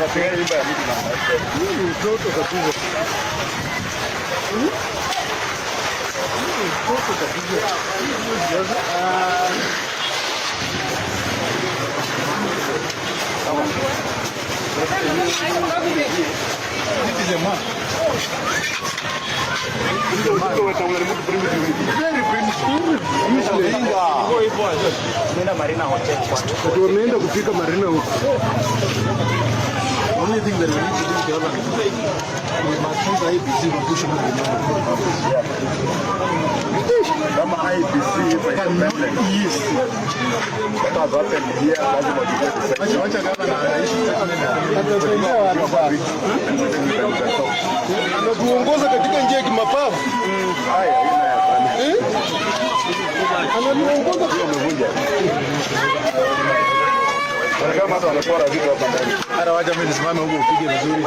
Napiga nyumba ya mtu na mtoto kabisa. Mtoto kabisa. Tumeenda kufika Marina huko. Only thing that we need to do together we must use IBC to push on the kama IBC yes. Kama zote ndia lazima tujue. Acha kama na anaishi anatuongoza katika njia ya kimapavu. Haya ina ya bana. Anatuongoza kwa umevunja. Kama watu wanapora vitu hapa ndani. Hata wacha mimi nisimame huko upige vizuri.